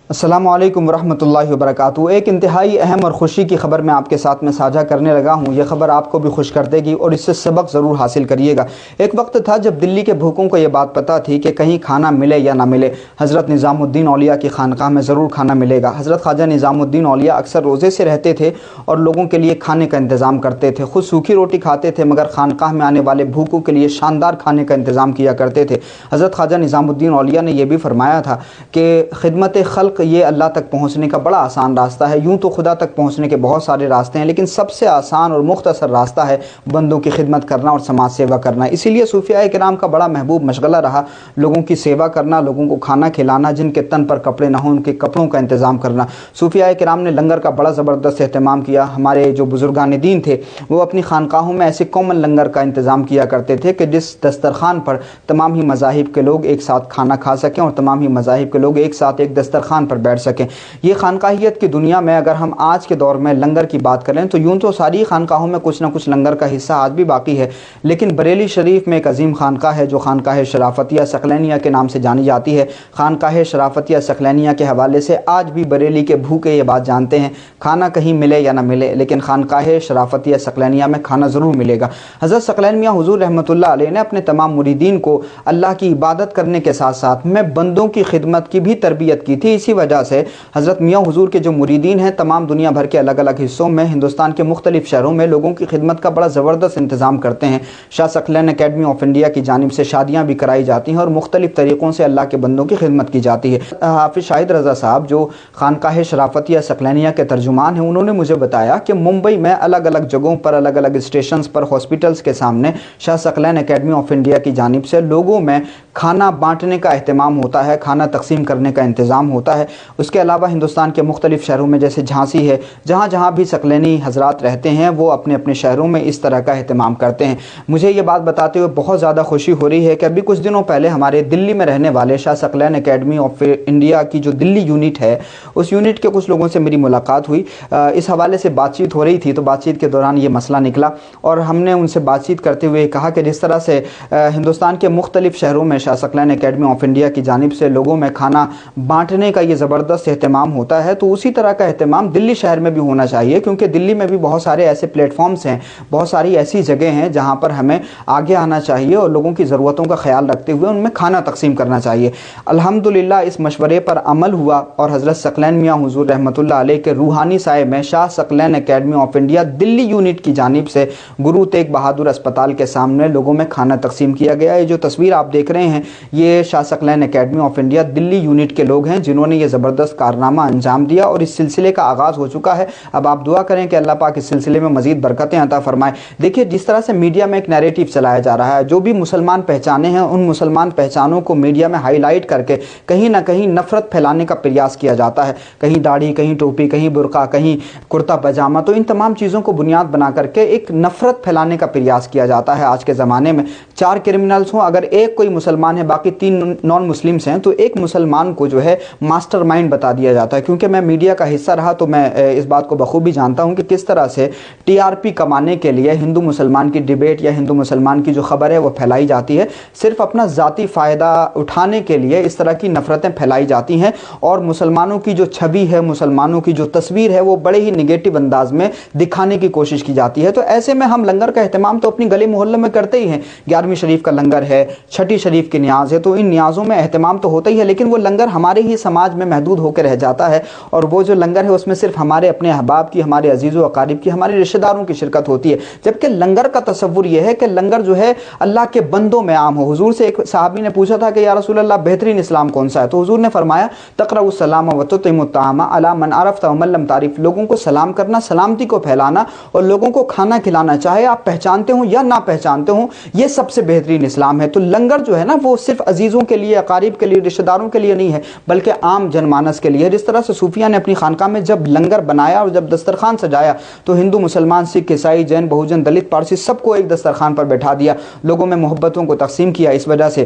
السلام علیکم ورحمۃ اللہ وبرکاتہ۔ ایک انتہائی اہم اور خوشی کی خبر میں آپ کے ساتھ میں ساجھا کرنے لگا ہوں۔ یہ خبر آپ کو بھی خوش کر دے گی اور اس سے سبق ضرور حاصل کریے گا۔ ایک وقت تھا جب دلی کے بھوکوں کو یہ بات پتہ تھی کہ کہیں کھانا ملے یا نہ ملے، حضرت نظام الدین اولیاء کی خانقاہ میں ضرور کھانا ملے گا۔ حضرت خواجہ نظام الدین اولیاء اکثر روزے سے رہتے تھے اور لوگوں کے لیے کھانے کا انتظام کرتے تھے۔ خود سوکھی روٹی کھاتے تھے مگر خانقاہ میں آنے والے بھوکوں کے لیے شاندار کھانے کا انتظام کیا کرتے تھے۔ حضرت خواجہ نظام الدین اولیاء نے یہ بھی فرمایا تھا کہ خدمت خلق یہ اللہ تک پہنچنے کا بڑا آسان راستہ ہے۔ یوں تو خدا تک پہنچنے کے بہت سارے راستے ہیں، لیکن سب سے آسان اور مختصر راستہ ہے بندوں کی خدمت کرنا اور سماج سیوا کرنا۔ اسی لیے صوفیاء کرام کا بڑا محبوب مشغلہ رہا لوگوں کی سیوا کرنا، لوگوں کو کھانا کھلانا، جن کے تن پر کپڑے نہ ہوں ان کے کپڑوں کا انتظام کرنا۔ صوفیاء کرام نے لنگر کا بڑا زبردست اہتمام کیا۔ ہمارے جو بزرگان دین تھے وہ اپنی خانقاہوں میں ایسے کامن لنگر کا انتظام کیا کرتے تھے کہ جس دسترخوان پر تمام ہی مذاہب کے لوگ ایک ساتھ کھانا کھا سکیں اور تمام ہی مذاہب کے لوگ ایک ساتھ ایک دسترخوان پر بیٹھ سکیں۔ یہ خانقاہیت کی دنیا میں اگر ہم آج کے دور میں لنگر کی بات کریں تو یوں تو ساری خانقاہوں میں کچھ نہ کچھ لنگر کا حصہ آج بھی باقی ہے، لیکن بریلی شریف میں ایک عظیم خانقاہ ہے جو خانقاہ شرافتیہ ثقلینیہ کے نام سے جانی جاتی ہے۔ خانقاہ شرافتیہ ثقلینیہ کے حوالے سے آج بھی بریلی کے بھوکے یہ بات جانتے ہیں، کھانا کہیں ملے یا نہ ملے لیکن خانقاہ شرافتیہ ثقلینیہ میں کھانا ضرور ملے گا۔ حضرت ثقلین میاں حضور رحمۃ اللہ علیہ نے اپنے تمام مریدین کو اللہ کی عبادت کرنے کے ساتھ ساتھ میں بندوں کی خدمت کی بھی تربیت کی تھی۔ اسی وجہ سے حضرت میاں حضور کے جو مریدین ہیں تمام دنیا بھر کے الگ الگ حصوں میں، ہندوستان کے مختلف شہروں میں لوگوں کی خدمت کا بڑا زبردست انتظام کرتے ہیں۔ شاہ ثقلین اکیڈمی آف انڈیا کی جانب سے شادیاں بھی کرائی جاتی ہیں اور مختلف طریقوں سے اللہ کے بندوں کی خدمت کی جاتی ہے۔ حافظ شاہد رضا صاحب جو خانقاہ شرافتیہ ثقلینیہ کے ترجمان ہیں، انہوں نے مجھے بتایا کہ ممبئی میں الگ الگ جگہوں پر، الگ الگ اسٹیشنز پر، ہاسپٹلز کے سامنے شاہ ثقلین اکیڈمی آف انڈیا کی جانب سے لوگوں میں کھانا بانٹنے کا اہتمام ہوتا ہے، کھانا تقسیم کرنے کا انتظام ہوتا ہے۔ اس کے علاوہ ہندوستان کے مختلف شہروں میں جیسے جھانسی ہے، جہاں جہاں بھی ثقلینی حضرات رہتے ہیں وہ اپنے اپنے شہروں میں اس طرح کا اہتمام کرتے ہیں۔ مجھے یہ بات بتاتے ہوئے بہت زیادہ خوشی ہو رہی ہے کہ ابھی کچھ دنوں پہلے ہمارے دلی میں رہنے والے شاہ ثقلین اکیڈمی آف انڈیا کی جو دلی یونٹ ہے، اس یونٹ کے کچھ لوگوں سے میری ملاقات ہوئی۔ اس حوالے سے بات چیت ہو رہی تھی تو بات چیت کے دوران یہ مسئلہ نکلا اور ہم نے ان سے بات چیت کرتے ہوئے کہا کہ جس طرح سے ہندوستان کے مختلف شہروں میں Shah Saqlain Academy of India کی جانب سے لوگوں میں کھانا بانٹنے کا یہ زبردست اہتمام ہوتا ہے، تو اسی طرح کا اہتمام دلی شہر میں بھی ہونا چاہیے، کیونکہ دلی میں بھی بہت سارے ایسے پلیٹ فارمز ہیں، بہت ساری ایسی جگہ ہیں جہاں پر ہمیں آگے آنا چاہیے اور لوگوں کی ضرورتوں کا خیال رکھتے ہوئے ان میں کھانا تقسیم کرنا چاہیے۔ الحمدللہ اس مشورے پر عمل ہوا اور حضرت ثقلین میاں حضور رحمۃ اللہ علیہ کے روحانی سائے میں Shah Saqlain Academy of India Delhi unit کی جانب سے گرو تیغ بہادر اسپتال کے سامنے لوگوں میں کھانا تقسیم کیا گیا۔ یہ جو تصویر آپ دیکھ رہے ہیں یہ Shah Saqlain Academy of India Delhi unit کے لوگ ہیں جنہوں نے یہ زبردست کارنامہ انجام دیا اور اس سلسلے کا آغاز ہو چکا ہے۔ اب آپ دعا کریں کہ اللہ پاک اس سلسلے میں مزید برکتیں عطا فرمائے۔ دیکھیے جس طرح سے میڈیا میں ایک نیریٹو چلایا جا رہا ہے، جو بھی مسلمان پہچانے ہیں ان مسلمان پہچانوں کو میڈیا میں ہائی لائٹ کر کے کہیں نہ کہیں نفرت پھیلانے کا پریاس کیا جاتا ہے، کہیں داڑھی، کہیں ٹوپی، کہیں برقع، کہیں کرتا پاجامہ، تو ان تمام چیزوں کو بنیاد بنا کر کے ایک نفرت پھیلانے کا پریاس کیا جاتا ہے۔ آج کے زمانے میں 4 کرمنلز ہوں، اگر ایک کوئی مسلمان ہے باقی 3 نان مسلمس ہیں، تو ایک مسلمان کو جو ہے ماسٹر مائنڈ بتا دیا جاتا ہے۔ کیونکہ میں میڈیا کا حصہ رہا تو میں اس بات کو بخوبی جانتا ہوں کہ کس طرح سے ٹی آر پی کمانے کے لیے ہندو مسلمان کی ڈیبیٹ یا ہندو مسلمان کی جو خبر ہے وہ پھیلائی جاتی ہے، صرف اپنا ذاتی فائدہ اٹھانے کے لیے اس طرح کی نفرتیں پھیلائی جاتی ہیں اور مسلمانوں کی جو چھوی ہے، مسلمانوں کی جو تصویر ہے وہ بڑے ہی نگیٹو انداز میں دکھانے کی کوشش کی جاتی ہے۔ تو ایسے میں ہم لنگر کا اہتمام تو اپنی گلی محلے میں کرتے ہی ہیں، 11ویں شریف کا لنگر ہے، چھٹی شریف کی نیاز ہے، تو ان نیازوں میں اہتمام تو ہوتا ہی ہے، لیکن وہ لنگر ہمارے ہی سماج میں محدود ہو کے رہ جاتا ہے اور وہ جو لنگر ہے اس میں صرف ہمارے اپنے احباب کی، ہمارے عزیز و اقارب کی، ہمارے رشتہ داروں کی شرکت ہوتی ہے، جبکہ لنگر کا تصور یہ ہے کہ لنگر جو ہے اللہ کے بندوں میں عام ہو۔ حضور سے ایک صحابی نے پوچھا تھا کہ یا رسول اللہ بہترین اسلام کون سا ہے؟ تو حضور نے فرمایا تقرأ السلام وتطعم الطعام علی من عرفت ومن لم تعرف، لوگوں کو سلام کرنا، سلامتی کو پھیلانا اور لوگوں کو کھانا کھلانا، چاہے آپ پہچانتے ہوں یا نہ پہچانتے ہوں، یہ سب سے بہترین اسلام ہے۔ تو لنگر جو ہے نا وہ صرف عزیزوں کے لیے، اقارب کے لیے، رشتہ داروں کے لیے نہیں ہے بلکہ عام جن مانس کے لیے۔ جس طرح سے صوفیہ نے اپنی خانقاہ میں جب لنگر بنایا اور جب دسترخوان سجایا تو ہندو، مسلمان، سکھ، عیسائی، جین، بہوجن، دلت، پارسی سب کو ایک دسترخوان پر بیٹھا دیا، لوگوں میں محبتوں کو تقسیم کیا۔ اس وجہ سے